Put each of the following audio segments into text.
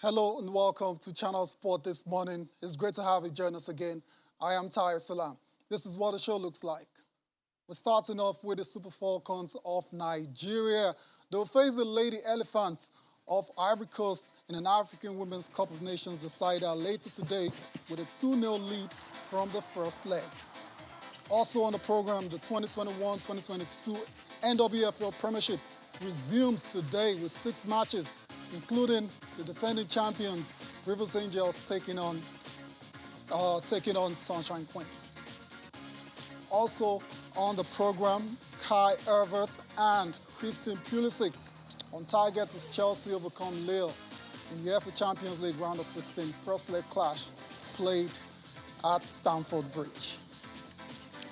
Hello and welcome to Channel Sport this morning. It's great to have you join us again. I am Tahir Salam. This is what the show looks like. We're starting off with the Super Falcons of Nigeria. They'll face the Lady Elephants of Ivory Coast in an African Women's Cup of Nations decider later today with a 2-0 lead from the first leg. Also on the program, the 2021-2022 NWFL Premiership resumes today with 6 matches, including the defending champions, Rivers Angels, taking on Sunshine Queens. Also on the program, Kai Evert and Christine Pulisic on target as Chelsea overcome Lille in the UEFA Champions League round of 16 first leg clash played at Stamford Bridge.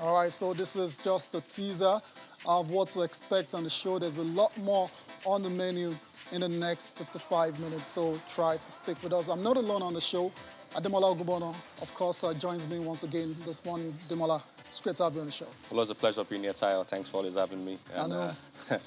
All right, so this is just a teaser of what to expect on the show. There's a lot more on the menu in the next 55 minutes, so try to stick with us. I'm not alone on the show. Ademola Ogunbono, of course, joins me once again this morning. Demola, it's great to have you on the show. Well, it's a pleasure being here, Tayo. Thanks for always having me. And, I know.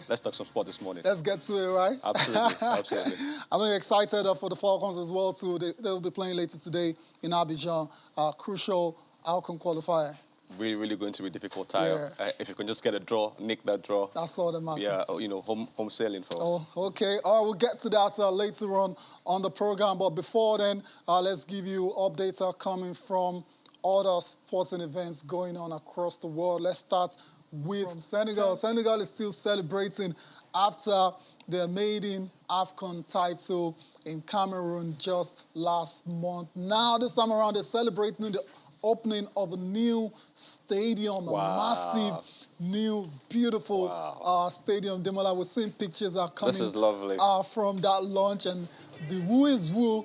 Let's talk some sport this morning. Let's get to it, right? Absolutely, absolutely. I'm really excited for the Falcons as well, too. They'll be playing later today in Abidjan, crucial outcome qualifier. Really going to be difficult, Tayo. Yeah. If you can just get a draw, nick that draw. That's all that matters. Yeah, you know, home sailing for us. Oh, okay. All right, we'll get to that later on the program. But before then, let's give you updates coming from other sporting events going on across the world. Let's start with Senegal. Senegal is still celebrating after their maiden AFCON title in Cameroon just last month. Now, this time around, they're celebrating the opening of a new stadium, a massive, new, beautiful stadium. Demola, we're seeing pictures are coming. This is lovely. From that launch, and the who is who,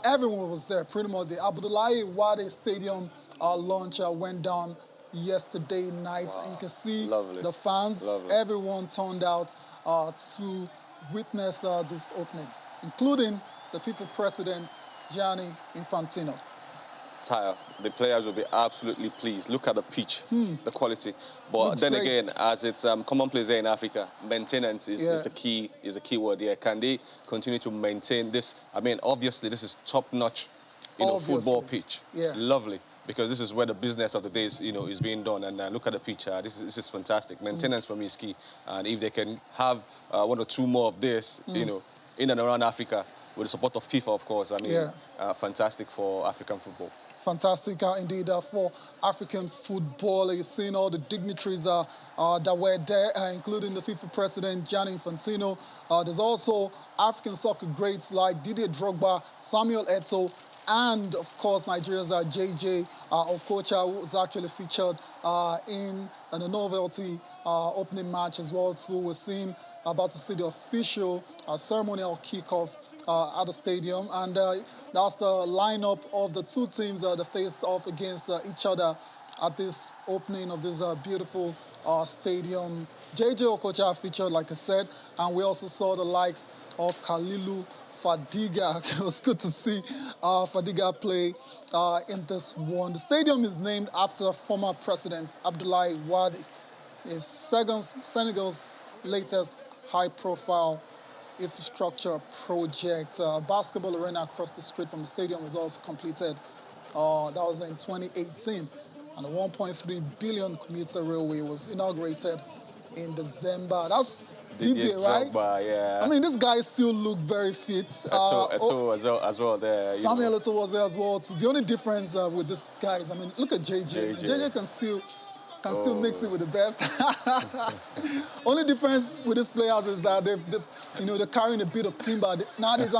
everyone was there pretty much. The Abdoulaye Wade Stadium launch went down yesterday night, and you can see the fans, everyone turned out to witness this opening, including the FIFA president, Gianni Infantino. Tayo, the players will be absolutely pleased. Look at the pitch, the quality. But Looks then great. again, as it's commonplace here in Africa, maintenance is the key word here. Can they continue to maintain this? I mean, obviously, this is top-notch, football pitch. Yeah. Lovely. Because this is where the business of the day is being done. And look at the pitch. This is fantastic. Maintenance for me is key. And if they can have 1 or 2 more of this, in and around Africa, with the support of FIFA, of course, I mean, fantastic for African football. Fantastic indeed for African football. You've seen all the dignitaries that were there, including the FIFA president, Gianni Infantino. There's also African soccer greats like Didier Drogba, Samuel Eto'o, and, of course, Nigeria's JJ Okocha, who was actually featured in the novelty opening match as well. So we're about to see the official ceremonial kickoff at the stadium. And that's the lineup of the 2 teams that faced off against each other at this opening of this beautiful stadium. JJ Okocha featured, like I said, and we also saw the likes of Kalilu Fadiga. It was good to see Fadiga play in this one. The stadium is named after former President Abdoulaye Wade. It's Senegal's latest high-profile infrastructure project. Basketball arena across the street from the stadium was also completed. That was in 2018. And the 1.3 billion commuter railway was inaugurated in December. That's Didier, right? Yeah. I mean, this guy still looked very fit. Eto'o as well there. Samuel Eto'o was there as well. So the only difference with this guy is, I mean, look at JJ. JJ can still mix it with the best. Only difference with these players is that they're carrying a bit of timber. Nowadays,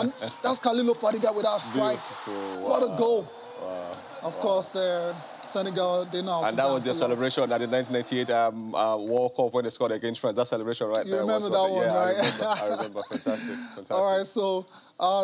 that's Kalilu Fadiga with that strike. Beautiful. What a goal. Wow. Of course, Senegal, they know how to And that was their celebration at the 1998 World Cup when they scored against France. That celebration right there. You remember that one, right? I remember. Fantastic. All right, so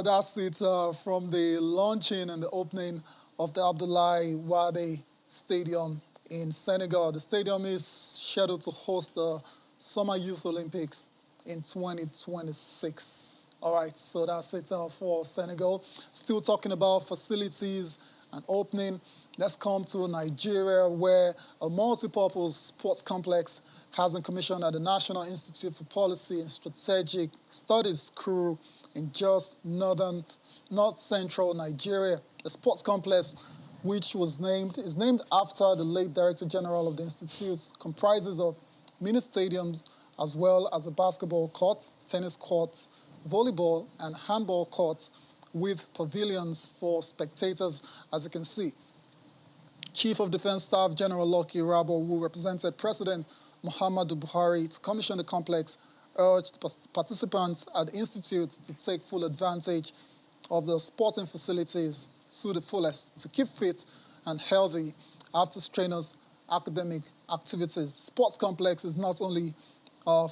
that's it from the launching and the opening of the Abdoulaye Wade Stadium in Senegal. The stadium is scheduled to host the Summer Youth Olympics in 2026. All right, so that's it for Senegal. Still talking about facilities and opening. Let's come to Nigeria, where a multi-purpose sports complex has been commissioned at the National Institute for Policy and Strategic Studies, CRU, in just north central Nigeria. The sports complex, which is named after the late Director General of the Institute, comprises of mini stadiums as well as a basketball court, tennis court, volleyball and handball court with pavilions for spectators, as you can see. Chief of Defense Staff General Lucky Rabo, who represented President Muhammadu Buhari to commission the complex, urged participants at the Institute to take full advantage of the sporting facilities to the fullest to keep fit and healthy after strenuous academic activities. Sports complex is not only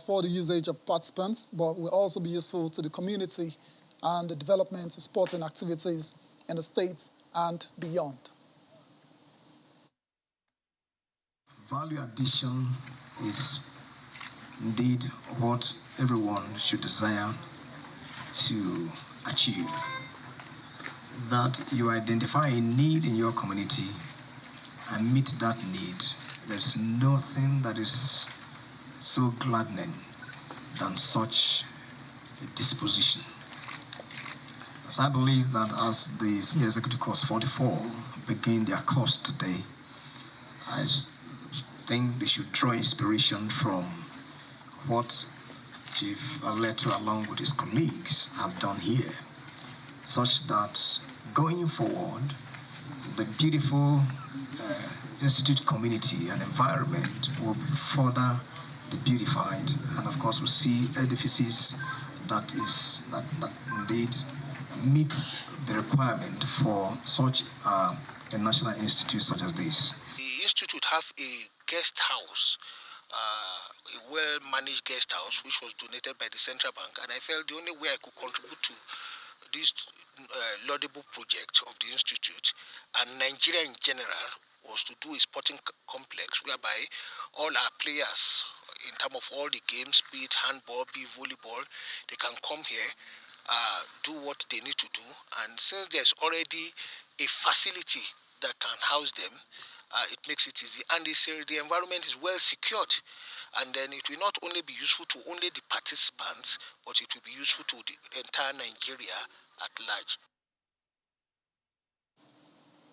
for the usage of participants, but will also be useful to the community and the development of sporting activities in the state and beyond. Value addition is indeed what everyone should desire to achieve. That you identify a need in your community and meet that need. There's nothing that is so gladdening than such a disposition. As I believe that as the Senior Executive Course 44 begin their course today, I think they should draw inspiration from what Chief Aleto along with his colleagues have done here, such that going forward, the beautiful institute community and environment will be further beautified, and of course we'll see edifices that indeed meet the requirement for such a national institute such as this. The institute have a guest house, a well-managed guest house, which was donated by the central bank, and I felt the only way I could contribute to this laudable project of the institute and Nigeria in general was to do a sporting complex whereby all our players, in terms of all the games, be it handball, be it volleyball, they can come here, do what they need to do, and since there's already a facility that can house them, it makes it easy, and the environment is well secured, and then it will not only be useful to only the participants, but it will be useful to the entire Nigeria at large.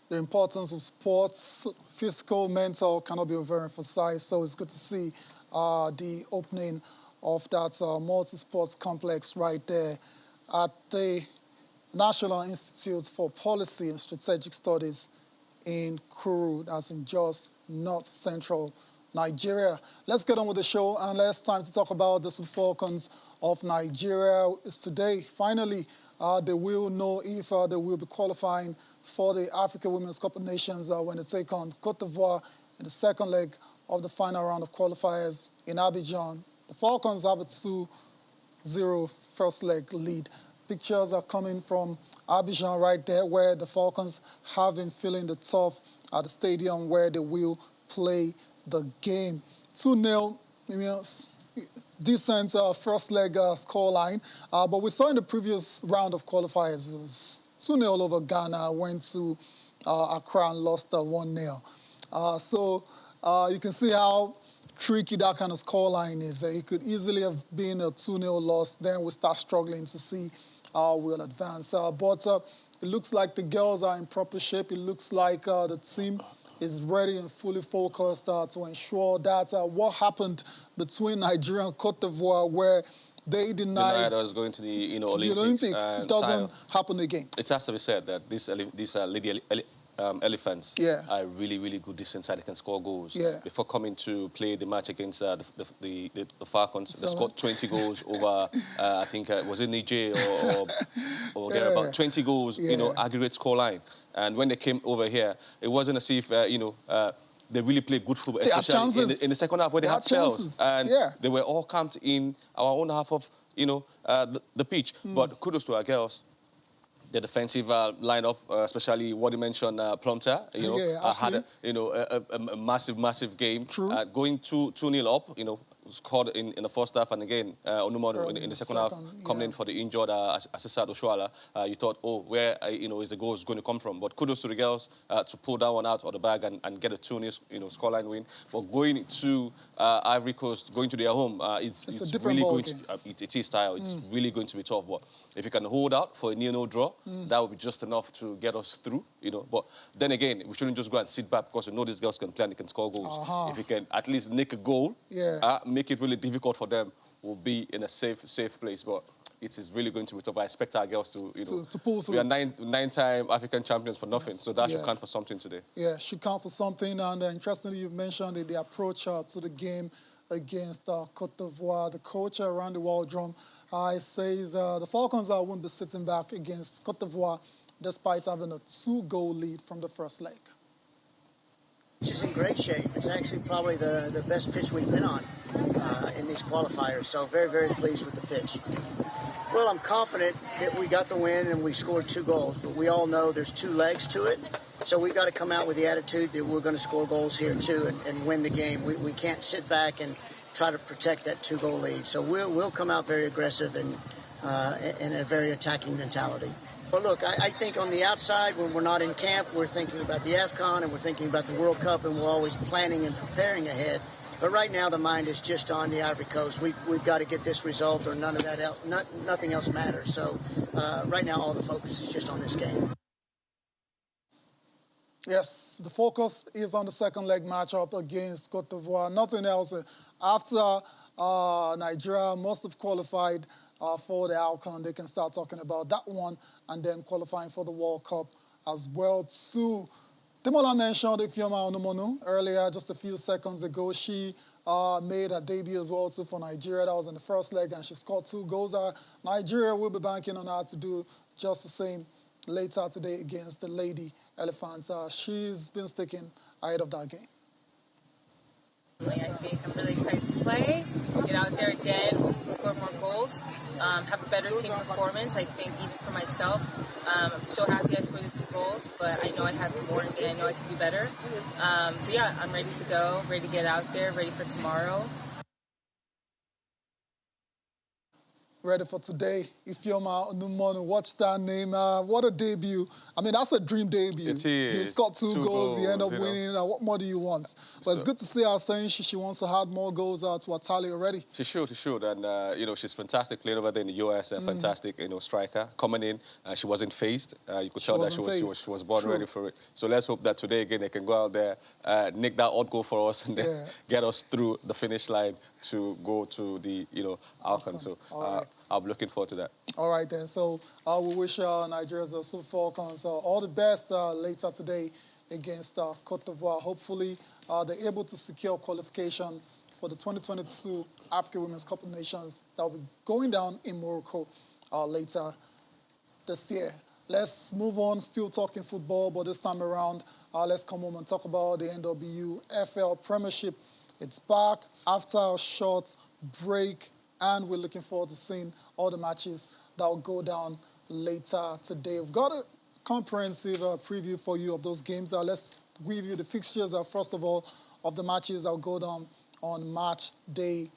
The importance of sports, physical, mental, cannot be overemphasized, so it's good to see the opening of that multi-sports complex right there at the National Institute for Policy and Strategic Studies in Kuru, that's in Jos, North Central Nigeria. Let's get on with the show, and it's time to talk about the Falcons of Nigeria. It's today, finally, they will know if they will be qualifying for the Africa Women's Cup of Nations when they take on Cote d'Ivoire in the second leg of the final round of qualifiers in Abidjan. The Falcons have a 2-0 first leg lead. Pictures are coming from Abidjan right there, where the Falcons have been feeling the turf at the stadium where they will play the game. 2-0, decent first leg scoreline, but we saw in the previous round of qualifiers, it was 2-0 over Ghana, went to Accra and lost 1-0. So you can see how tricky that kind of scoreline is. It could easily have been a 2-0 loss, then we start struggling to see how we'll advance. But it looks like the girls are in proper shape. It looks like the team is ready and fully focused to ensure that what happened between Nigeria and Cote d'Ivoire, where they denied us going to the Olympics, it doesn't happen again. It has to be said that these lady elephants are really, really good distance side. They can score goals. Before coming to play the match against the Falcons, they scored 20 goals over, I think, was it Niger or about 20 goals, aggregate scoreline. And when they came over here, it wasn't as if, they really played good football, especially in the second half where they had spells. And they were all camped in our own half of, the pitch. But kudos to our girls. The defensive lineup, especially what you mentioned, Plumter, had a massive game. True. Going 2-0 up, scored in the first half, and again, Onumonu in the second half, coming in for the injured Asisat Oshuala. You thought, oh, where is the goals going to come from? But kudos to the girls to pull that one out of the bag and get a 2-0 scoreline win. But going to Ivory Coast, going to their home, it's a different really ball going game. to it is style. It's really going to be tough. But if you can hold out for a 0-0 draw, that would be just enough to get us through. But then again, we shouldn't just go and sit back because we know these girls can play and they can score goals. If you can at least nick a goal, make it really difficult for them, we'll be in a safe place. But it is really going to be tough. I expect our girls to pull through. We are nine-time African champions for nothing, so that should count for something today. Yeah, should count for something. And interestingly, you've mentioned the approach to the game against Cote d'Ivoire. The coach around the world drum says the Falcons won't be sitting back against Cote d'Ivoire despite having a 2-goal lead from the first leg. Pitch is in great shape. It's actually probably the best pitch we've been on in these qualifiers, so very, very pleased with the pitch. Well, I'm confident that we got the win and we scored 2 goals, but we all know there's 2 legs to it, so we've got to come out with the attitude that we're going to score goals here too and win the game. We can't sit back and try to protect that 2-goal lead, so we'll come out very aggressive and in a very attacking mentality. Well, look, I think on the outside, when we're not in camp, we're thinking about the AFCON and we're thinking about the World Cup, and we're always planning and preparing ahead. But right now, the mind is just on the Ivory Coast. We've got to get this result, or none of that else, nothing else matters. So right now, all the focus is just on this game. Yes, the focus is on the second leg matchup against Cote d'Ivoire. Nothing else. After Nigeria must have qualified for the outcome, they can start talking about that one and then qualifying for the World Cup as well too. Demola mentioned Ifeoma Onumonu earlier, just a few seconds ago. She made her debut as well too for Nigeria. That was in the first leg, and she scored 2 goals. Nigeria will be banking on her to do just the same later today against the Lady Elephants. She's been speaking ahead of that game. I think I'm really excited to play, get out there again, score more goals, have a better team performance. I think even for myself, I'm so happy I scored the 2 goals, but I know I have more in me. I know I can do better. So yeah, I'm ready to go, ready to get out there, ready for tomorrow. Ready for today. Ifeoma Onumonu, watch that name. What a debut. I mean, that's a dream debut. It is. You scored 2 goals, you end up winning. What more do you want? But it's good to see her saying she wants to add more goals to her tally already. She should. And, she's fantastic playing over there in the US, fantastic, striker. Coming in, she wasn't phased. You could tell that she was born ready for it. So let's hope that today, again, they can go out there, nick that odd goal for us and then get us through the finish line to go to the, outcome. So I'll be looking forward to that. All right, then. So we wish Nigeria's Super Falcons all the best later today against Cote d'Ivoire. Hopefully, they're able to secure qualification for the 2022 Africa Women's Cup of Nations that will be going down in Morocco later this year. Let's move on, still talking football, but this time around, let's come home and talk about the NWFL Premiership. It's back after a short break, and we're looking forward to seeing all the matches that will go down later today. We've got a comprehensive preview for you of those games. Let's give you the fixtures, first of all, of the matches that will go down on match day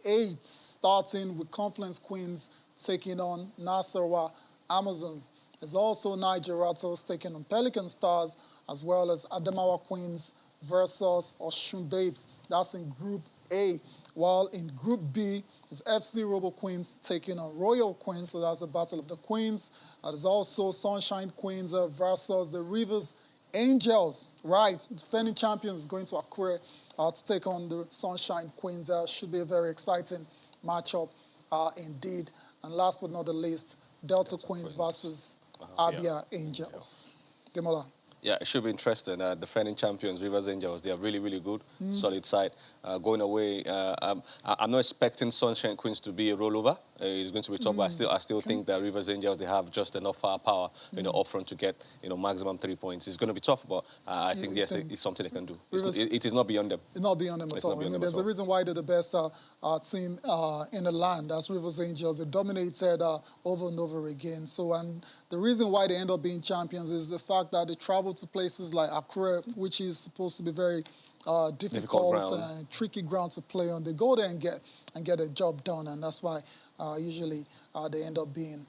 8, starting with Confluence Queens taking on Nasarawa Amazons. There's also Niger Rattles taking on Pelican Stars, as well as Adamawa Queens versus Oshun Babes. That's in Group A. While in Group B is FC Robo Queens taking on Royal Queens, so that's a battle of the Queens. There's also Sunshine Queens versus the Rivers Angels. Right, the defending champions is going to Akure to take on the Sunshine Queens. Should be a very exciting matchup indeed. And last but not the least, Delta Queens versus Abia Angels. Demola. Yeah, it should be interesting. Defending champions, Rivers Angels, they are really, really good, solid side. Going away, I'm not expecting Sunshine Queens to be a rollover. It's going to be tough, but I still think that Rivers Angels, they have just enough firepower, up front to get, maximum 3 points. It's going to be tough, but I think, yes, it's something they can do. It is not beyond them. It's not beyond them at all. I mean, there's a reason why they're the best team in the land. That's Rivers Angels. They dominated over and over again. So, and the reason why they end up being champions is the fact that they travel to places like Accra, which is supposed to be very difficult ground. and tricky ground to play on. They go there and get a job done, and that's why usually they end up being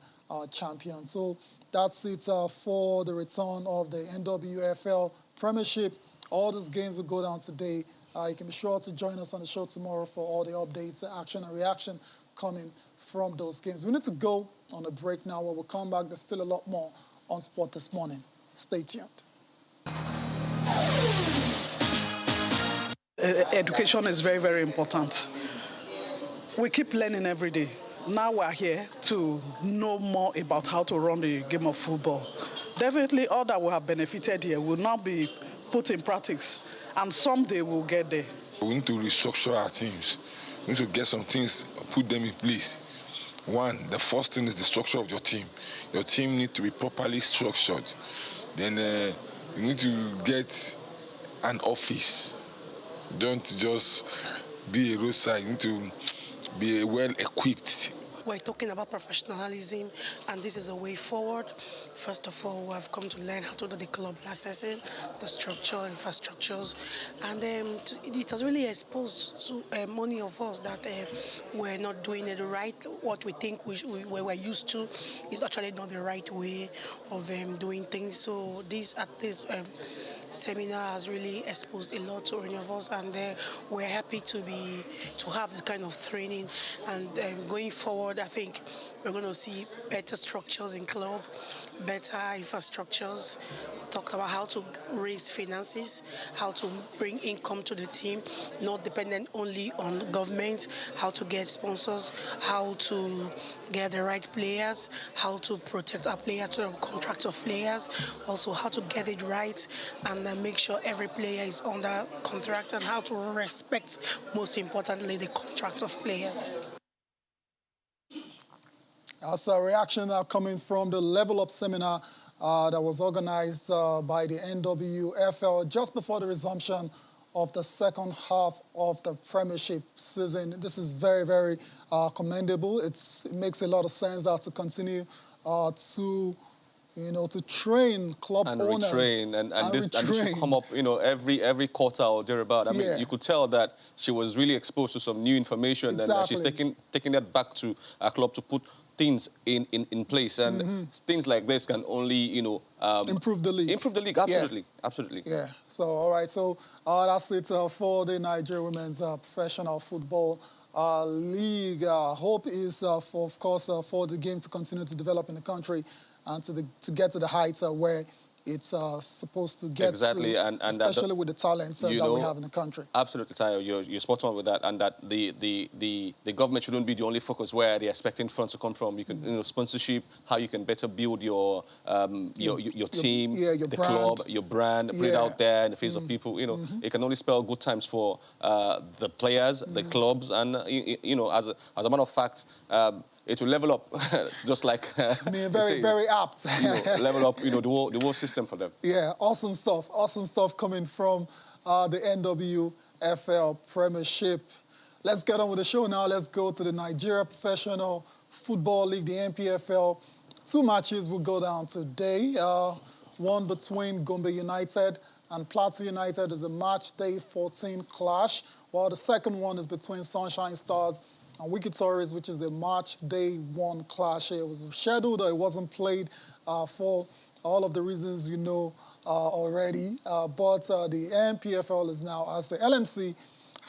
champions. So that's it for the return of the NWFL Premiership. All these games will go down today. You can be sure to join us on the show tomorrow for all the updates, action and reaction coming from those games. We need to go on a break now. When we come back, there's still a lot more on Sport This Morning. Stay tuned. Education is very, very important. We keep learning every day. Now we're here to know more about how to run the game of football. Definitely all that we have benefited here will now be put in practice, and someday we'll get there. We need to restructure our teams. We need to get some things, put them in place. One, the first thing is the structure of your team. Your team needs to be properly structured. Then you need to get an office. Don't just be a roadside. You need to be well equipped. We're talking about professionalism, and this is a way forward. First of all, we have come to learn how to do the club assessing, the structure, infrastructures, and it has really exposed to many of us that we're not doing it right. What we think we were used to is actually not the right way of doing things. So this seminar has really exposed a lot to any of us, and we're happy to have this kind of training. And going forward, I think we're going to see better structures in club, better infrastructures. Talk about how to raise finances, how to bring income to the team, not dependent only on government, how to get sponsors, how to get the right players, how to protect our players from contracts of players, also how to get it right and make sure every player is under contract, and how to respect, most importantly, the contracts of players. That's a reaction coming from the Level Up seminar that was organized by the NWFL just before the resumption of the second half of the Premiership season. This is very, very commendable. It makes a lot of sense to continue to train club owners. And this should come up, every quarter or thereabout. I mean, you could tell that she was really exposed to some new information, and she's taking that back to our club to put things in place, and things like this can only improve the league. Improve the league, absolutely, absolutely. Yeah. So all right, so that's it for the Nigerian Women's Professional Football League. Hope is of course for the game to continue to develop in the country and to get to the heights where it's supposed to get to, and especially with the talents that we have in the country. Absolutely, Tayo, you're spot on with that, and that the government shouldn't be the only focus where they're expecting funds to come from. You can, sponsorship, how you can better build your team, the brand. Club, your brand, put it out there in the face of people. It can only spell good times for the players, the clubs, and as a matter of fact. It will level up, just like... very apt. Level up, the whole system for them. Yeah, awesome stuff. Awesome stuff coming from the NWFL Premiership. Let's get on with the show now. Let's go to the Nigeria Professional Football League, the NPFL. 2 matches will go down today. One between Gombe United and Plateau United is a match day 14 clash, while the second one is between Sunshine Stars and Wicked Tourists, which is a match day 1 clash. It was scheduled, it wasn't played for all of the reasons you know already. But the NPFL is now, as the LMC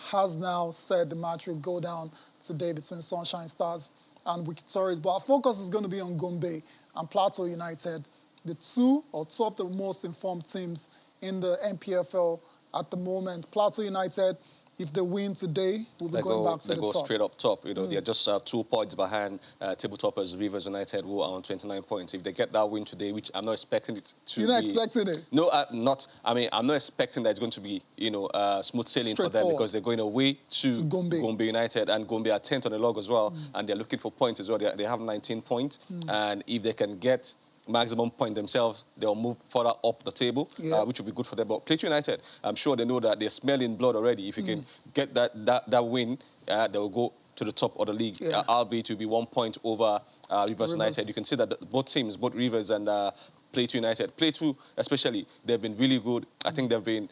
has now said, the match will go down today between Sunshine Stars and Wicked Tourists. But our focus is going to be on Gombe and Plateau United, the two of the most informed teams in the NPFL at the moment. Plateau United, if they win today, we'll be going back to the top. They go straight up top. They're just 2 points behind table toppers Rivers United, who are on 29 points. If they get that win today, which I'm not expecting it to You're not expecting it? No, I'm not expecting that it's going to be, smooth sailing for them, because they're going away to Gombe United, and Gombe are 10th on the log as well, and they're looking for points as well. They have 19 points, and if they can get maximum point themselves, they'll move further up the table, which will be good for them. But Plateau United, I'm sure they know that they're smelling blood already. If you can get that win, they'll go to the top of the league. Albeit to be 1 point over Rivers United. You can see that both teams, both Rivers and Plateau United. Plateau, especially, they've been really good. I think they've been,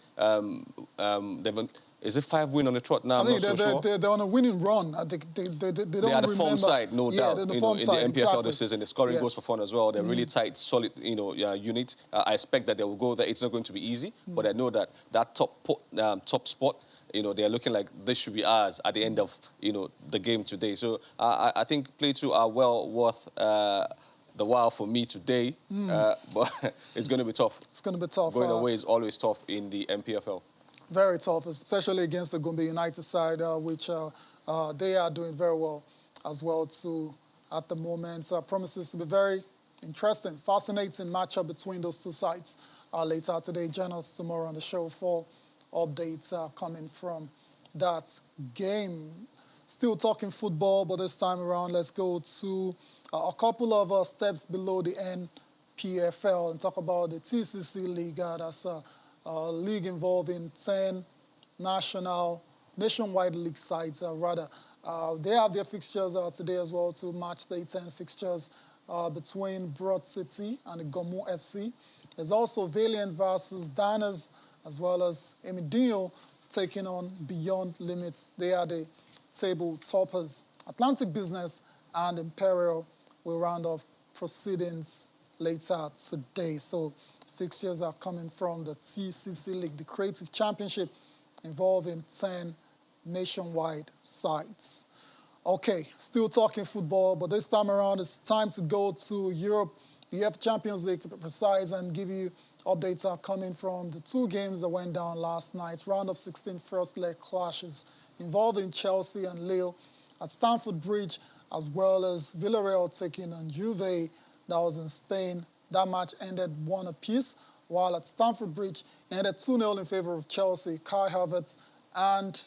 is it 5 wins on the trot now? I mean, I'm not so sure. they're on a winning run. I think they don't They are the remember. form side, no doubt. They're the form side, in the NPFL exactly. this season, they're scoring goals for fun as well. They're really tight, solid, unit. I expect that they will go there. It's not going to be easy, but I know that top spot, they're looking like this should be ours at the end of, the game today. So I think Plateau are well worth the while for me today, but it's going to be tough. It's going to be tough. Going away is always tough in the NPFL. Very tough, especially against the Gombe United side, which they are doing very well as well too at the moment. Promises to be very interesting, fascinating matchup between those two sides later today. Join us tomorrow on the show for updates coming from that game. Still talking football, but this time around, let's go to a couple of steps below the NPFL and talk about the TCC League. That's a league involving 10 nationwide league sides, rather. They have their fixtures today as well, to matchday 10 fixtures between Broad City and the Gomu FC. There's also Valiant versus Diners, as well as Emidino taking on Beyond Limits. They are the table toppers. Atlantic Business and Imperial will round off proceedings later today. So fixtures are coming from the TCC League, the Creative Championship, involving 10 nationwide sides. Okay, still talking football, but this time around it's time to go to Europe, the UEFA Champions League to be precise, and give you updates are coming from the 2 games that went down last night. Round of 16 first leg clashes involving Chelsea and Lille at Stamford Bridge, as well as Villarreal taking on Juve. That was in Spain. That match ended 1 apiece, while at Stamford Bridge it ended 2-0 in favor of Chelsea. Kai Havertz and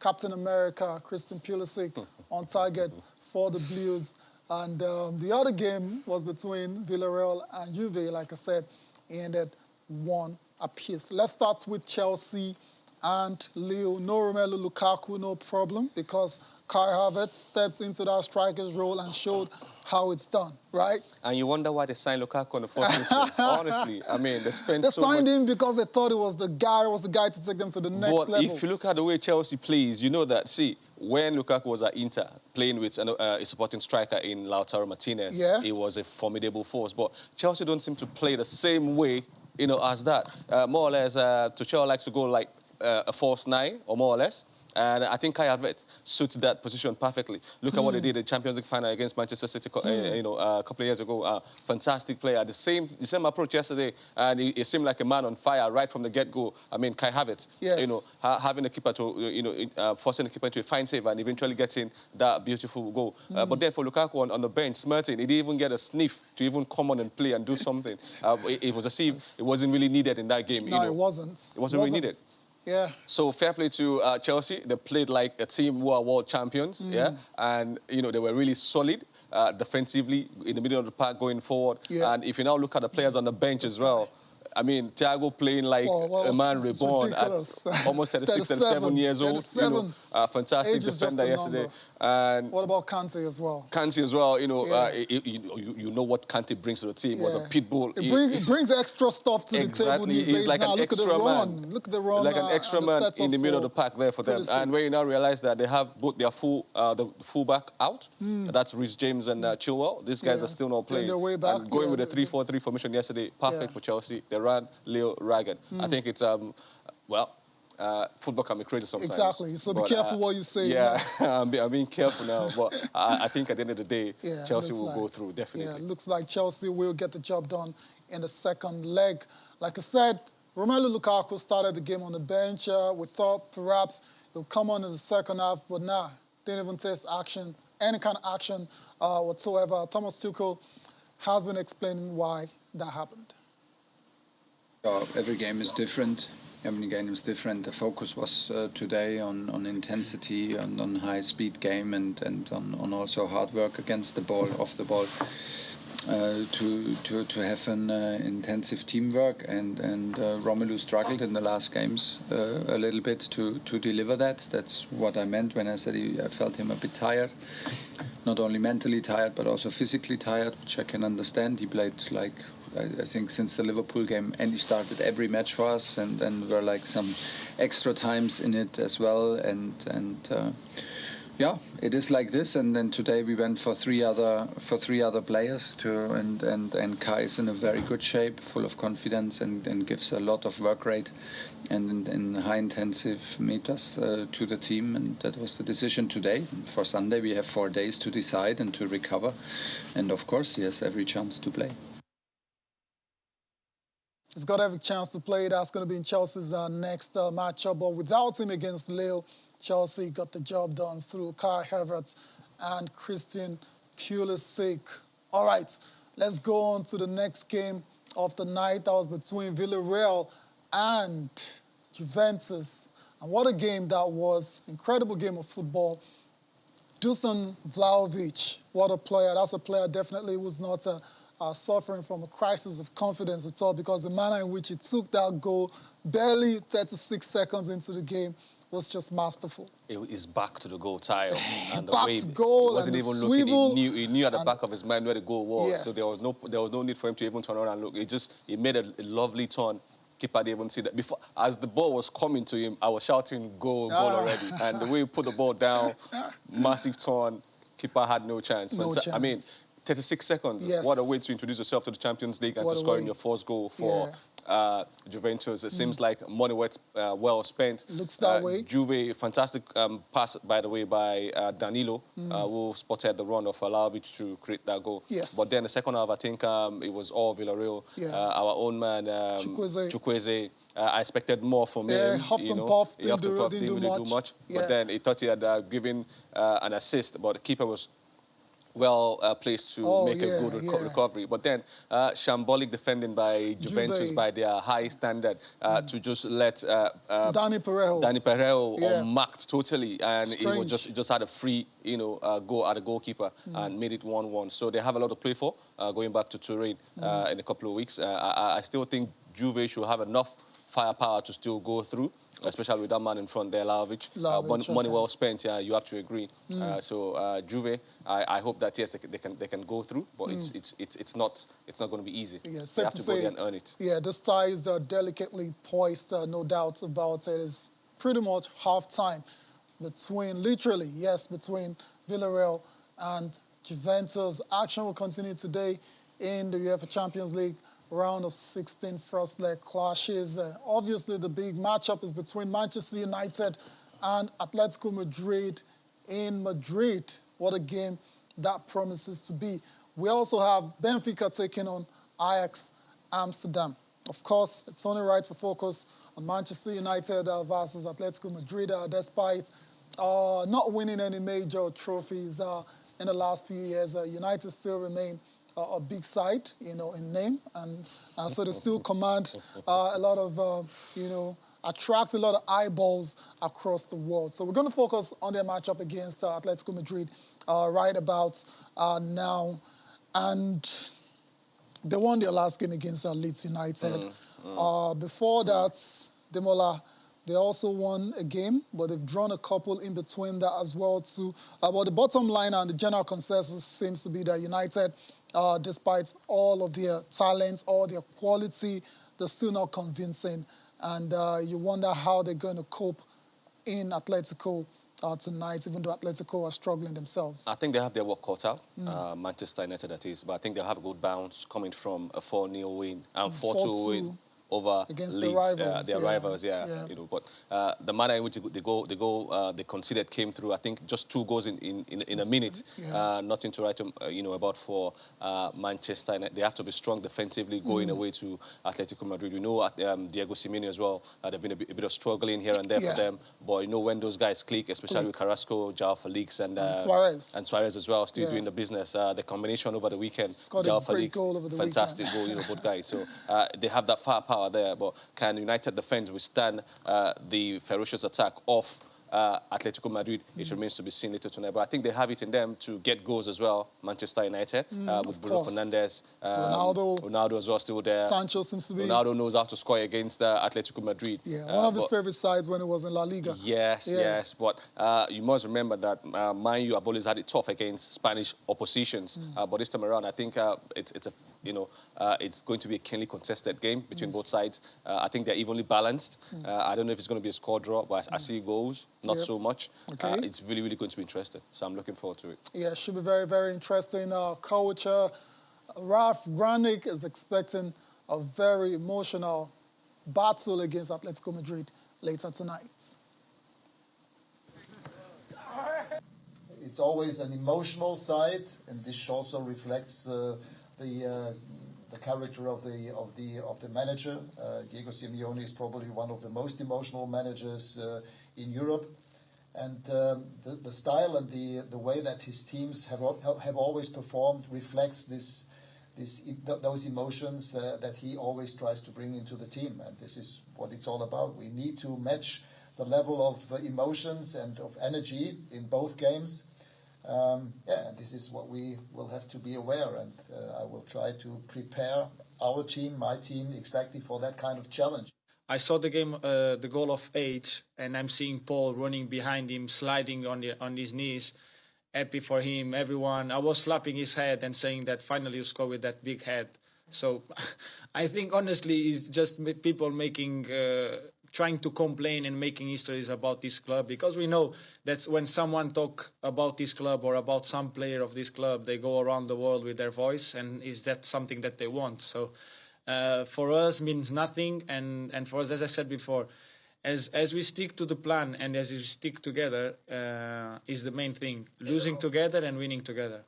Captain America, Christian Pulisic, on target for the Blues. And the other game was between Villarreal and Juve. Like I said, it ended 1 apiece. Let's start with Chelsea and Lille. No Romelu Lukaku, no problem, because Kai Havertz steps into that striker's role and showed how it's done, right? And you wonder why they signed Lukaku on the first instance. Honestly, I mean, they signed him because they thought it was the guy to take them to the next level. But if you look at the way Chelsea plays, you know that, see, when Lukaku was at Inter, playing with a supporting striker in Lautaro Martinez, it was a formidable force. But Chelsea don't seem to play the same way, as that. More or less, Tuchel likes to go like a false 9, or more or less. And I think Kai Havertz suits that position perfectly. Look at what they did in the Champions League final against Manchester City, a couple of years ago. Fantastic player. The same approach yesterday, and he seemed like a man on fire right from the get-go. I mean, Kai Havertz, having a keeper to, forcing the keeper into a fine save and eventually getting that beautiful goal. But then for Lukaku on the bench, smirting, he didn't even get a sniff to even come on and play and do something. It was as if it wasn't really needed in that game. No, it wasn't. It wasn't really needed. Yeah. So fair play to Chelsea. They played like a team who are world champions, and they were really solid defensively in the middle of the park going forward. Yeah. And if you now look at the players on the bench as well, I mean, Thiago playing like a man reborn at almost 36, 37 years old. Fantastic defender yesterday. And what about Kante as well? Kante as well, you know what Kante brings to the team. Was a pit bull. It brings extra stuff to the table these days. He's like an extra man. Look at the run. Like an extra man in the middle of the park there for them. And when you now realize that they have both their the fullback out, that's Reece James and Chilwell. These guys are still not playing. Their way back. And going with the 3-4-3 formation yesterday, perfect for Chelsea. They ran Lille ragged. I think it's football can be crazy sometimes. Exactly. So be careful what you say. Yeah, I'm being careful now. But I think at the end of the day, Chelsea will go through, definitely. Yeah, looks like Chelsea will get the job done in the second leg. Like I said, Romelu Lukaku started the game on the bench. We thought perhaps he'll come on in the second half, but nah, didn't even taste action, any kind of action whatsoever. Thomas Tuchel has been explaining why that happened. Every game is different. Every game is different. The focus was today on intensity, on high-speed game, and on also hard work against the ball, off the ball, to have an intensive teamwork. And Romelu struggled in the last games a little bit to deliver that. That's what I meant when I said I felt him a bit tired. Not only mentally tired, but also physically tired, which I can understand. He played like I think since the Liverpool game, Andy started every match for us, and were like some extra times in it as well, and yeah, it is like this. And then today we went for three other players too, and Kai is in a very good shape, full of confidence, and gives a lot of work rate and in high intensive meters to the team. And that was the decision today. For Sunday we have 4 days to decide and to recover, and of course he has every chance to play. He's got every chance to play. That's going to be in Chelsea's next matchup. But without him against Lille, Chelsea got the job done through Kai Havertz and Christian Pulisic. All right, let's go on to the next game of the night. That was between Villarreal and Juventus. And what a game that was. Incredible game of football. Dusan Vlahovic, what a player. That's a player definitely who's not suffering from a crisis of confidence at all, because the manner in which he took that goal barely 36 seconds into the game was just masterful. He's back to the goal tile. And the back way to goal, he wasn't and even swivel, looking. He knew at the back of his mind where the goal was. Yes. So there was no need for him to even turn around and look. He made a lovely turn. Keeper didn't even see that. Before, as the ball was coming to him, I was shouting goal already. And the way he put the ball down, massive turn, keeper had no chance. No chance. I mean, 36 seconds. Yes. What a way to introduce yourself to the Champions League and to score in your first goal for Juventus. It seems like money well spent. Looks that way. Juve, fantastic pass, by the way, by Danilo, who spotted the run of Vlahovic to create that goal. Yes. But then the second half, I think it was all Villarreal. Our own man, Chukwueze. I expected more from him. Huffed and puffed, didn't do much. But then he thought he had given an assist, but the keeper was well placed to make a good recovery. But then shambolic defending by Juventus by their high standard to just let Dani Parejo unmarked totally, and he just had a free go at the goalkeeper and made it 1-1. So they have a lot to play for going back to Turin in a couple of weeks. I still think Juve should have enough firepower to still go through, especially with that man in front there, Vlahovic. Money well spent, you have to agree. So Juve, I hope that yes, they can go through, but it's not going to be easy. Yeah, they have to go there and earn it. Yeah, the ties are delicately poised, no doubt about it. It's pretty much half time between Villarreal and Juventus. Action will continue today in the UEFA Champions League round of 16 first leg clashes. Obviously, the big matchup is between Manchester United and Atletico Madrid in Madrid. What a game that promises to be. We also have Benfica taking on Ajax Amsterdam. Of course, it's only right to focus on Manchester United versus Atletico Madrid, despite not winning any major trophies in the last few years. United still remain a big side, in name, and so they still command a lot of, attract a lot of eyeballs across the world. So we're going to focus on their matchup against Atletico Madrid right about now. And they won their last game against Leeds United. Before that, Demola, they also won a game, but they've drawn a couple in between that as well too. But the bottom line and the general consensus seems to be that United, despite all of their talent, all their quality, they're still not convincing. And you wonder how they're going to cope in Atletico tonight, even though Atletico are struggling themselves. I think they have their work cut out, Manchester United that is, but I think they'll have a good bounce coming from a 4-0 win and 4-2 win over against Leeds, their rivals, but the manner in which they conceded came through. I think just 2 goals in a minute. Nothing to write about for Manchester United. They have to be strong defensively going away to Atletico Madrid. Diego Simeone as well. They've been a bit of struggling here and there for them. But when those guys click, especially with Carrasco, João Felix, and Suarez as well, still doing the business. The combination over the weekend, João Felix, fantastic goal, both guys. So they have that firepower there, but can United defense withstand the ferocious attack of Atletico Madrid? It remains to be seen later tonight. But I think they have it in them to get goals as well. Manchester United with Bruno Fernandes, Ronaldo as well still there. Sancho seems to be. Ronaldo knows how to score against Atletico Madrid. One of his favorite sides when he was in La Liga. Yes. But you must remember that Man U have always had it tough against Spanish oppositions. But this time around, I think it's going to be a keenly contested game between both sides. I think they're evenly balanced. I don't know if it's going to be a score draw, but I see goals, not so much. Okay. It's really, really going to be interesting. So I'm looking forward to it. Yeah, it should be very, very interesting. Coach Ralph Rangnick is expecting a very emotional battle against Atletico Madrid later tonight. It's always an emotional side, and this also reflects the character of the manager. Diego Simeone is probably one of the most emotional managers in Europe, and the style and the way that his teams have always performed reflects those emotions that he always tries to bring into the team, and this is what it's all about. We need to match the level of emotions and of energy in both games. And this is what we will have to be aware, and I will try to prepare our team, my team, exactly for that kind of challenge. I saw the game, the goal of 8, and I'm seeing Paul running behind him, sliding on his knees. Happy for him, everyone. I was slapping his head and saying that finally you score with that big head. So I think honestly it's just people making, trying to complain and making histories about this club, because we know that when someone talk about this club or about some player of this club, they go around the world with their voice, and is that something that they want? So for us means nothing, and for us, as I said before, as we stick to the plan and as we stick together is the main thing. Losing together and winning together.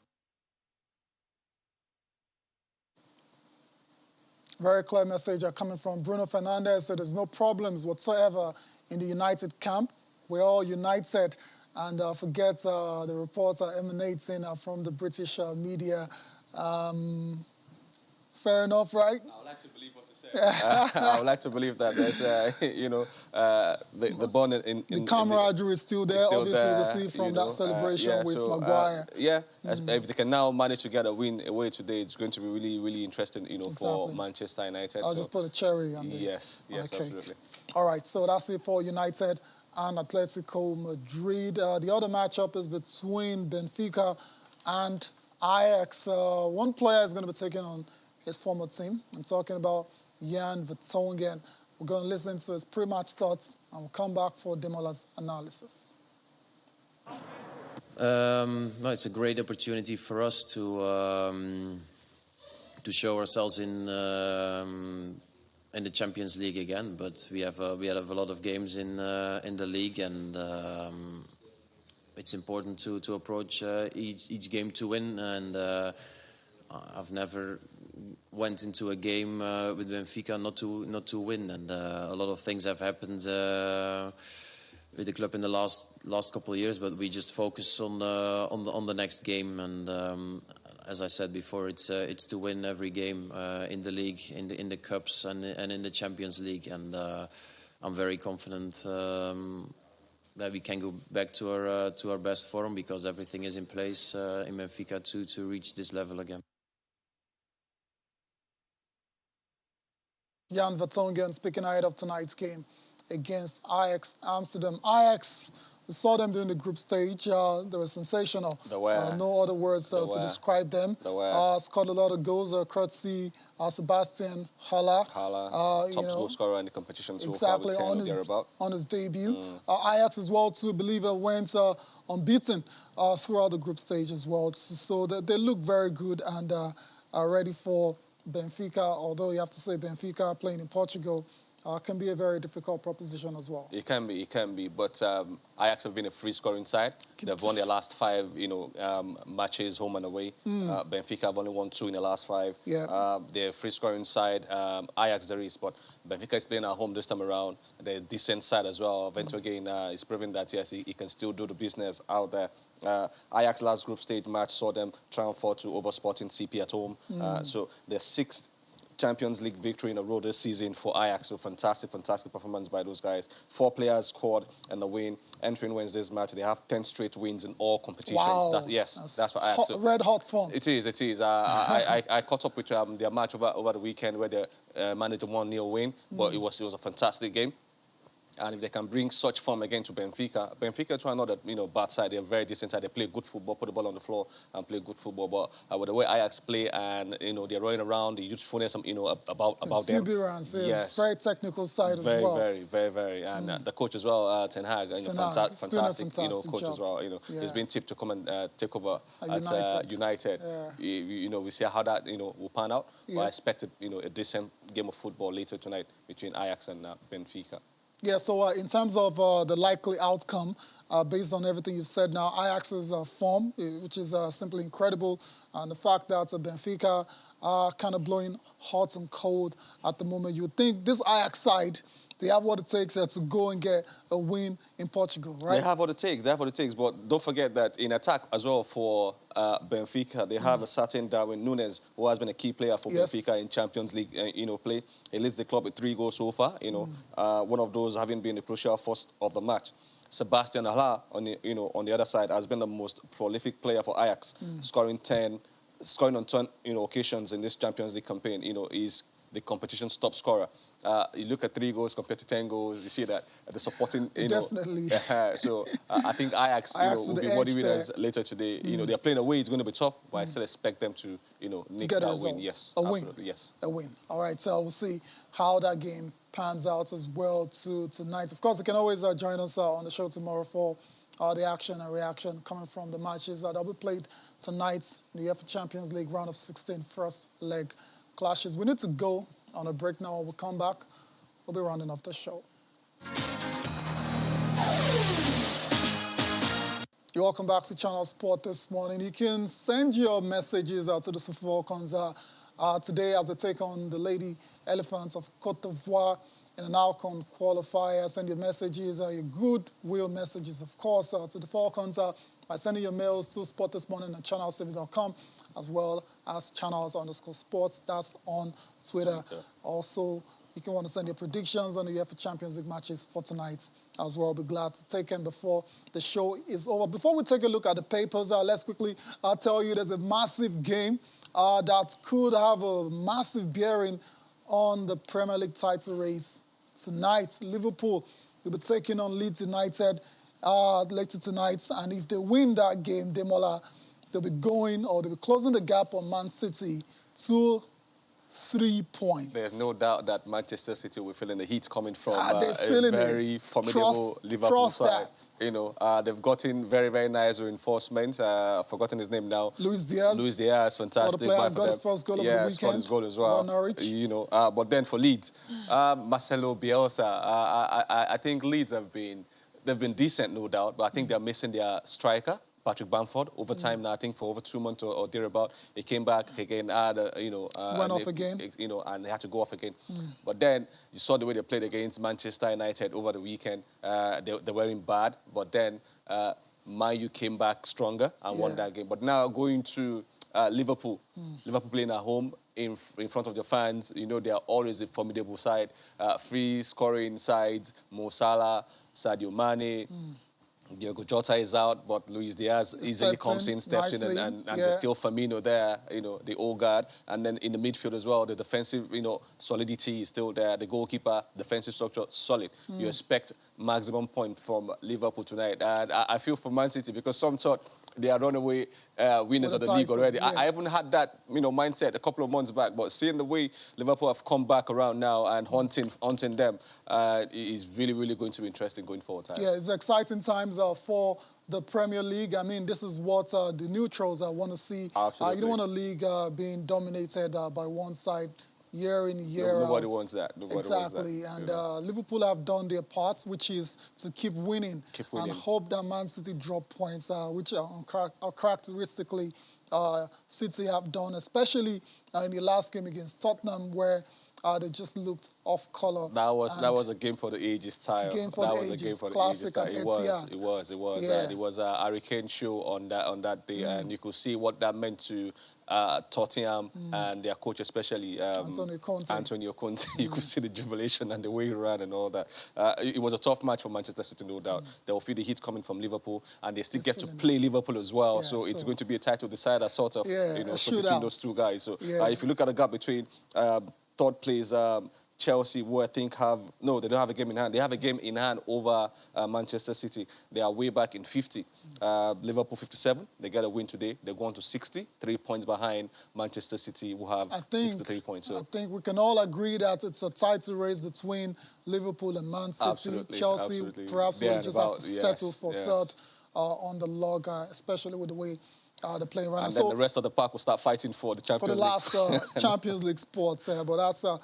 Very clear message coming from Bruno Fernandes. So there's no problems whatsoever in the United camp. We're all united. And forget the reports are emanating from the British media. Fair enough, right? I would like to believe what to say. I would like to believe that there's, the bond in the camaraderie is still there. Obviously, there, we see from that celebration with Maguire. If they can now manage to get a win away today, it's going to be really, really interesting, exactly. for Manchester United. I'll just put a cherry on the Yes, absolutely. All right, so that's it for United and Atletico Madrid. The other matchup is between Benfica and Ajax. One player is going to be taking on his former team. I'm talking about Jan Vertonghen. We're going to listen to his pre-match thoughts, and we'll come back for Demola's analysis. It's a great opportunity for us to show ourselves in the Champions League again. But we have a lot of games in the league, and it's important to approach each game to win. And I've never went into a game with Benfica not to win, and a lot of things have happened with the club in the last couple of years, but we just focus on the next game, and as I said before, it's to win every game in the league, in the cups, and in the Champions League, and I'm very confident that we can go back to our best form, because everything is in place in Benfica to reach this level again. Jan Vertonghen speaking ahead of tonight's game against Ajax Amsterdam. Ajax, we saw them during the group stage. They were sensational. No other words to describe them. Scored a lot of goals, courtesy Sebastian Haller. Top goal scorer in the competition. So exactly, on his debut. Ajax as well, too, I believe, went unbeaten throughout the group stage as well. So they look very good and are ready for Benfica, although you have to say Benfica playing in Portugal can be a very difficult proposition as well. It can be. But Ajax have been a free-scoring side. They've won their last 5, matches home and away. Benfica have only won 2 in the last 5. They're a free-scoring side. Ajax there is, but Benfica is playing at home this time around. They're a decent side as well. Again, is proving that yes, he can still do the business out there. Ajax last group stage match saw them triumph to over Sporting CP at home. So their 6th Champions League victory in a row this season for Ajax. So fantastic performance by those guys. 4 players scored in the win. Entering Wednesday's match, they have 10 straight wins in all competitions. Wow. That's for Ajax. Red hot form. It is. I caught up with their match over the weekend where they managed a 1-0 win, but it was a fantastic game. And if they can bring such form again to Benfica try not a bad side. They're very decent side. They play good football, put the ball on the floor and play good football. But with the way Ajax play and they're running around, the youthfulness about them. Exuberance, yes. Very technical side as well. Very. And the coach as well, Ten Hag, fantastic coach job. as well. He's been tipped to come and take over at United. Yeah. We see how that will pan out. Yeah. But I expect a decent game of football later tonight between Ajax and Benfica. Yeah, so in terms of the likely outcome, based on everything you've said now, Ajax's form, which is simply incredible, and the fact that Benfica are kind of blowing hot and cold at the moment, you would think this Ajax side, they have what it takes to go and get a win in Portugal, right? They have what it takes. But don't forget that in attack as well for Benfica, they have a certain Darwin Núñez, who has been a key player for Benfica in Champions League, play. He leads the club with 3 goals so far. One of those having been the crucial first of the match. Sebastian Haller on the other side has been the most prolific player for Ajax, scoring on 10 occasions in this Champions League campaign. He's the competition's top scorer. You look at 3 goals compared to 10 goals, you see that the supporting, Definitely. So I think Ajax will be body winners later today. They're playing away, it's going to be tough, but I still expect them to, nick that win. Yes, a win. Yes. A win. All right, so we'll see how that game pans out as well tonight. Of course, you can always join us on the show tomorrow for the action and reaction coming from the matches that will be played tonight in the UEFA Champions League round of 16 first leg clashes. We need to go on a break now. When we come back, we'll be rounding off the show. You're welcome back to Channel Sport this morning. You can send your messages to the Super Falcons today as they take on the Lady Elephants of Côte d'Ivoire in an AFCON qualifier. Send your messages, your goodwill messages, of course, to the Falcons by sending your mails to sportthismorning@channelstv.com, as well as channels_sports. That's on Twitter. Also, you can want to send your predictions on the UEFA Champions League matches for tonight as well. I'll be glad to take them before the show is over. Before we take a look at the papers, let's quickly tell you there's a massive game that could have a massive bearing on the Premier League title race tonight. Liverpool will be taking on Leeds United later tonight, and if they win that game, they'll be closing the gap on Man City to 3 points. There's no doubt that Manchester City will feel the heat coming from a very formidable Liverpool side. They've gotten very, very nice reinforcements. I've forgotten his name now. Luis Diaz, fantastic. The players got his first goal of the weekend. Scored his goal as well. But then for Leeds, Marcelo Bielsa, I think Leeds they've been decent, no doubt, but I think they're missing their striker, Patrick Bamford, over time now, I think for over 2 months or thereabout. He came back again, went off again. And they had to go off again. But then you saw the way they played against Manchester United over the weekend. They weren't bad, but then Man U came back stronger and won that game. But now going to Liverpool, Liverpool playing at home in front of the fans, they are always a formidable side. Free scoring sides, Mo Salah, Sadio Mane. Diogo Jota is out, but Luis Diaz easily comes in, steps in, and there's still Firmino there, the old guard. And then in the midfield as well, the defensive, solidity is still there. The goalkeeper, defensive structure, solid. You expect maximum point from Liverpool tonight. And I feel for Man City because some thought they are runaway winners of the league already. Yeah. I haven't had that, mindset a couple of months back, but seeing the way Liverpool have come back around now and haunting them is really, really going to be interesting going forward. Yeah, it's exciting times for the Premier League. I mean, this is what the neutrals want to see. Absolutely. You don't want a league being dominated by one side year in, year out. Nobody wants that. Exactly. And Liverpool have done their part, which is to keep winning. And hope that Man City drop points, which are characteristically City have done, especially in the last game against Tottenham, where they just looked off colour. That was a game for the ages, Tyre. It was a hurricane show on that day, and you could see what that meant to Tottenham and their coach, especially Antonio Conte. You could see the jubilation and the way he ran and all that. It was a tough match for Manchester City, no doubt. They will feel the heat coming from Liverpool, and they still get to play Liverpool as well. Yeah, so it's going to be a title decider, sort of, between those two guys. So if you look at the gap between third place Chelsea, who I think have... No, they don't have a game in hand. They have a game in hand over Manchester City. They are way back in 50. Liverpool 57. They get a win today. They're going to 60, 3 points behind Manchester City, who have 63 points. So. I think we can all agree that it's a title race between Liverpool and Man City. Absolutely, Chelsea absolutely. perhaps will just have to settle for third on the log, especially with the way they're playing right now. And then the rest of the pack will start fighting for the Champions League. For the last Champions League spots, but that's not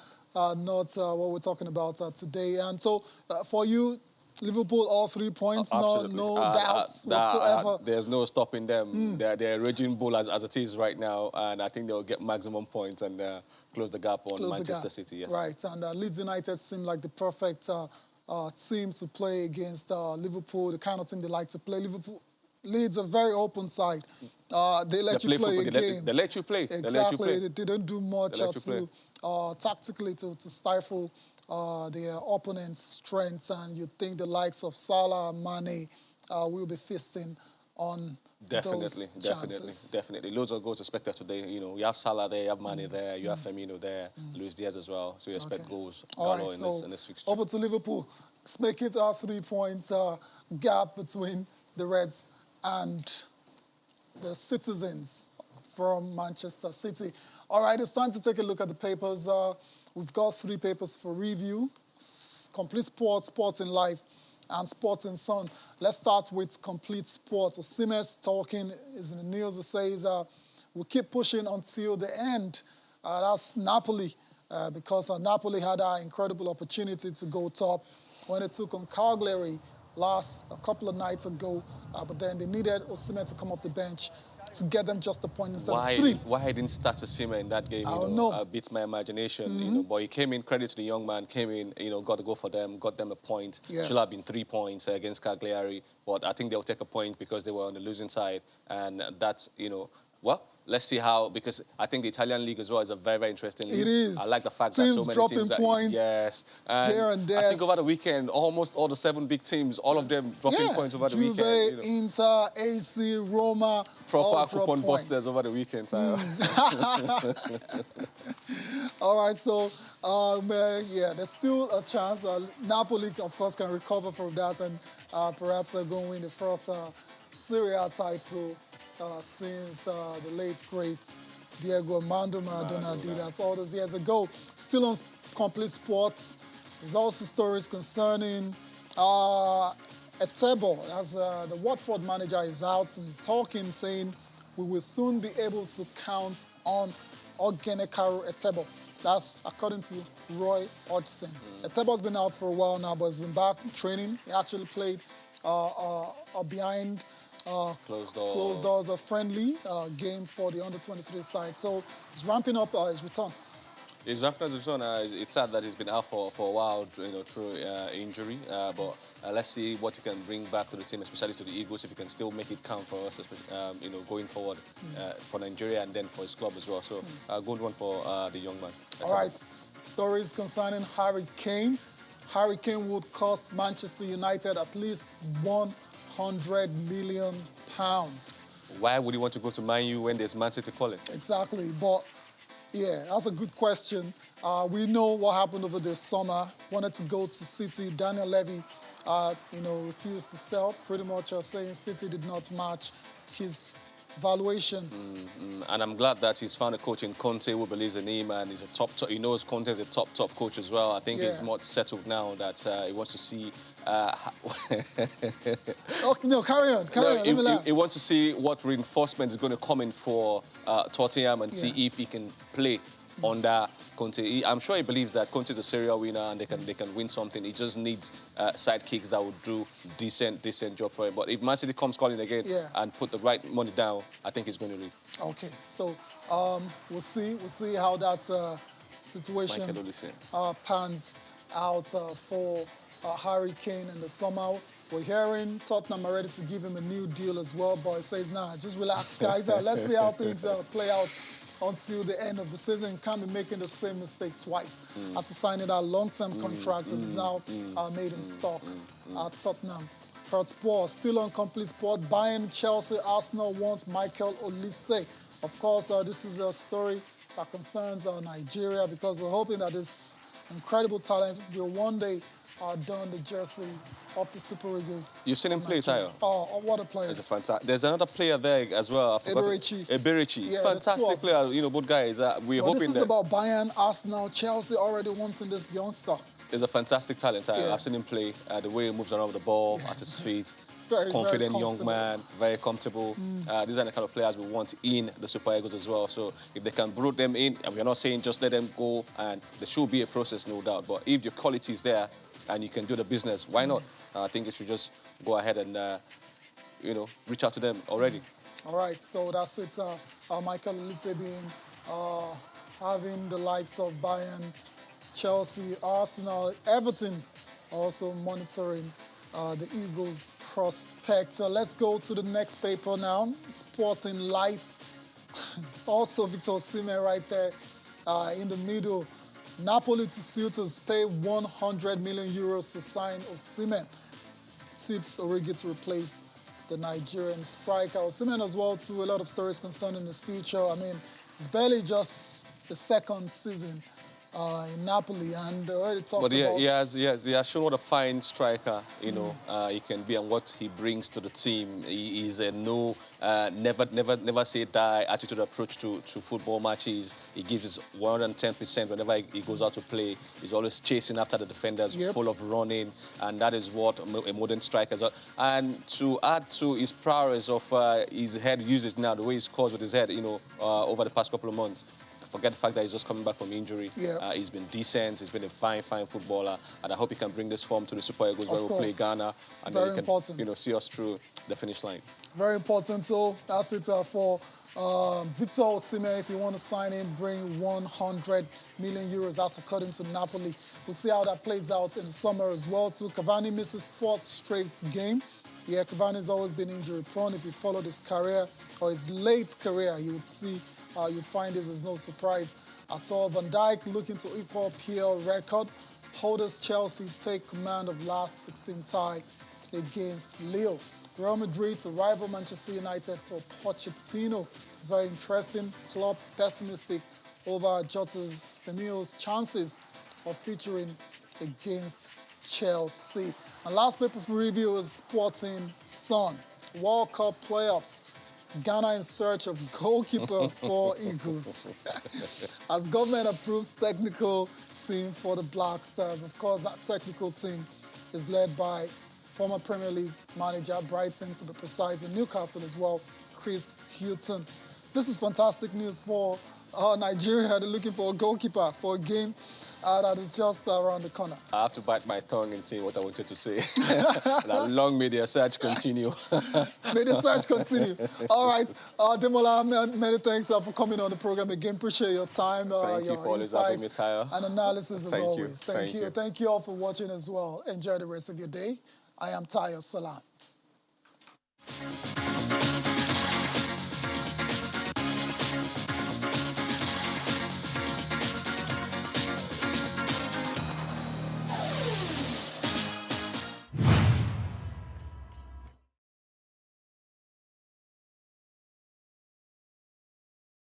what we're talking about today. And so for you, Liverpool, all 3 points, no doubts whatsoever. There's no stopping them. They're raging bull as it is right now, and I think they'll get maximum points and close the gap on Manchester City. Yes. Right, and Leeds United seem like the perfect team to play against Liverpool, the kind of team they like to play. Leeds a very open side. They let you play a game. They let you play. Exactly. They don't do much tactically to stifle their opponent's strengths, and you think the likes of Salah and Mane will be feasting on those chances. Definitely. Loads of goals expected today. You know, you have Salah there, you have Mane there, you have Firmino there, Luis Diaz as well. So you expect goals. All right, in this fixture. Over to Liverpool. Let's make it 3 points gap between the Reds and the citizens from Manchester City. All right, it's time to take a look at the papers. We've got 3 papers for review: Complete Sports, Sports in Life, and Sports in Sun. Let's start with Complete Sports. Osimhen's talking is in the news. It says, we'll keep pushing until the end. That's Napoli, because Napoli had an incredible opportunity to go top when they took on Cagliari a couple of nights ago, but then they needed Osimhen to come off the bench to get them just a point instead of 3. Why I didn't start Osimhen in that game? I don't know. Beats my imagination. You know, but he came in. Credit to the young man. Came in. You know, got to go for them. Got them a point. Should have been 3 points against Cagliari, but I think they'll take a point because they were on the losing side, and that's well. Let's see how, because I think the Italian league as well is a very, very interesting league. It is. I like the fact that so many dropping teams points. Yes. Here and there. I think over the weekend, almost all the 7 big teams, all of them dropping points over the weekend. Inter, AC, Roma. Proper coupon busters over the weekend. All right, so there's still a chance. Napoli, of course, can recover from that and perhaps go and win the first Serie A title since the late great Diego Armando Maradona did that all those years ago. Still on Complete Sports, there's also stories concerning Etebo, as the Watford manager is out and talking, saying we will soon be able to count on Ogenekaru Etebo. That's according to Roy Hodgson. Etebo's been out for a while now, but he's been back training. He actually played behind closed doors, a friendly game for the under-23 side. So he's ramping up his return. He's ramping up his return. It's sad that he's been out for a while, through injury. But let's see what he can bring back to the team, especially to the Eagles, if he can still make it count for us, going forward for Nigeria and then for his club as well. So good one for the young man. All right, stories concerning Harry Kane. Harry Kane would cost Manchester United at least £100 million. Why would he want to go to Man U when there's Man City calling? Exactly, but yeah, that's a good question. We know what happened over the summer. Wanted to go to City. Daniel Levy, refused to sell. Pretty much saying City did not match his valuation. And I'm glad that he's found a coach in Conte who believes in him, and he's a top. He knows Conte is a top coach as well. I think he's more settled now that he wants to see. Carry on. He wants to see what reinforcement is going to come in for Tottenham and see if he can play under Conte. I'm sure he believes that Conte is a serial winner and they can win something. He just needs sidekicks that will do decent job for him. But if Man City comes calling again and put the right money down, I think he's going to leave. Okay, so we'll see how that situation pans out for Harry Kane in the summer. We're hearing Tottenham are ready to give him a new deal as well, but he says, nah, just relax, guys. Let's see how things play out until the end of the season. You can't be making the same mistake twice. After signing that long-term contract that has now made him stuck at Tottenham. Hotspur, still on Complete Sport. Bayern, Chelsea, Arsenal wants Michael Olise. Of course, this is a story that concerns Nigeria, because we're hoping that this incredible talent, will one day don the jersey of the Super Eagles. You've seen him play, Tayo? Oh, what a player. He's a fantastic. There's another player there as well. Eberici. Yeah, fantastic player. You know, both guys. We're hoping this is about Bayern, Arsenal, Chelsea already wanting this youngster. He's a fantastic talent. Yeah. I've seen him play. The way he moves around with the ball, at his feet. Confident young man, very comfortable. These are the kind of players we want in the Super Eagles as well. So if they can brood them in, and we're not saying just let them go, and there should be a process, no doubt. But if your quality is there and you can do the business, why not? I think they should just go ahead and, you know, reach out to them already. All right, so that's it. Michael Olise being having the likes of Bayern, Chelsea, Arsenal, Everton also monitoring the Eagles' prospect. Let's go to the next paper now. Sporting Life. It's also Victor Osimhen right there in the middle. Napoli to suitors pay 100 million euros to sign Osimhen. Tips Origi to replace the Nigerian striker. Osimhen as well, too, a lot of stories concerning his future. I mean, it's barely just the second season in Napoli, and already talks about... He has shown what a fine striker, you know, he can be and what he brings to the team. He is a never say die attitude approach to football matches. He gives his 110% whenever he goes out to play. He's always chasing after the defenders, full of running, and that is what a modern striker is. And to add to his prowess of his head usage now, the way he scores with his head, you know, over the past couple of months. Forget the fact that he's just coming back from injury. He's been decent. He's been a fine footballer, and I hope he can bring this form to the Super Eagles where we'll play Ghana, and then he can, you know, see us through the finish line. Very important. So that's it for Victor Osimhen. If you want to sign in, bring 100 million euros. That's according to Napoli. We'll see how that plays out in the summer as well. Too. Cavani misses 4th straight game. Yeah, Cavani's always been injury prone. If you followed his career or his late career, you would see. You'd find this is no surprise at all. Van Dijk looking to equal PL record. Holders Chelsea take command of last 16 tie against Lille. Real Madrid to rival Manchester United for Pochettino. It's very interesting. Klopp pessimistic over Jota's Firmino's chances of featuring against Chelsea. And last paper for review is Sporting Sun. World Cup playoffs. Ghana in search of goalkeeper for Eagles. As government approves technical team for the Black Stars. Of course, that technical team is led by former Premier League manager, Brighton to be precise, and Newcastle as well, Chris Hughton. This is fantastic news for Nigeria. They're looking for a goalkeeper for a game that is just around the corner. I have to bite my tongue and say what I wanted to say. And long may their search continue. May the search continue. All right. Demola, many thanks for coming on the program again. Appreciate your time, Thank you for always having me, Tayo. And analysis as always. Thank you. Thank you all for watching as well. Enjoy the rest of your day. I am Tayo Salam.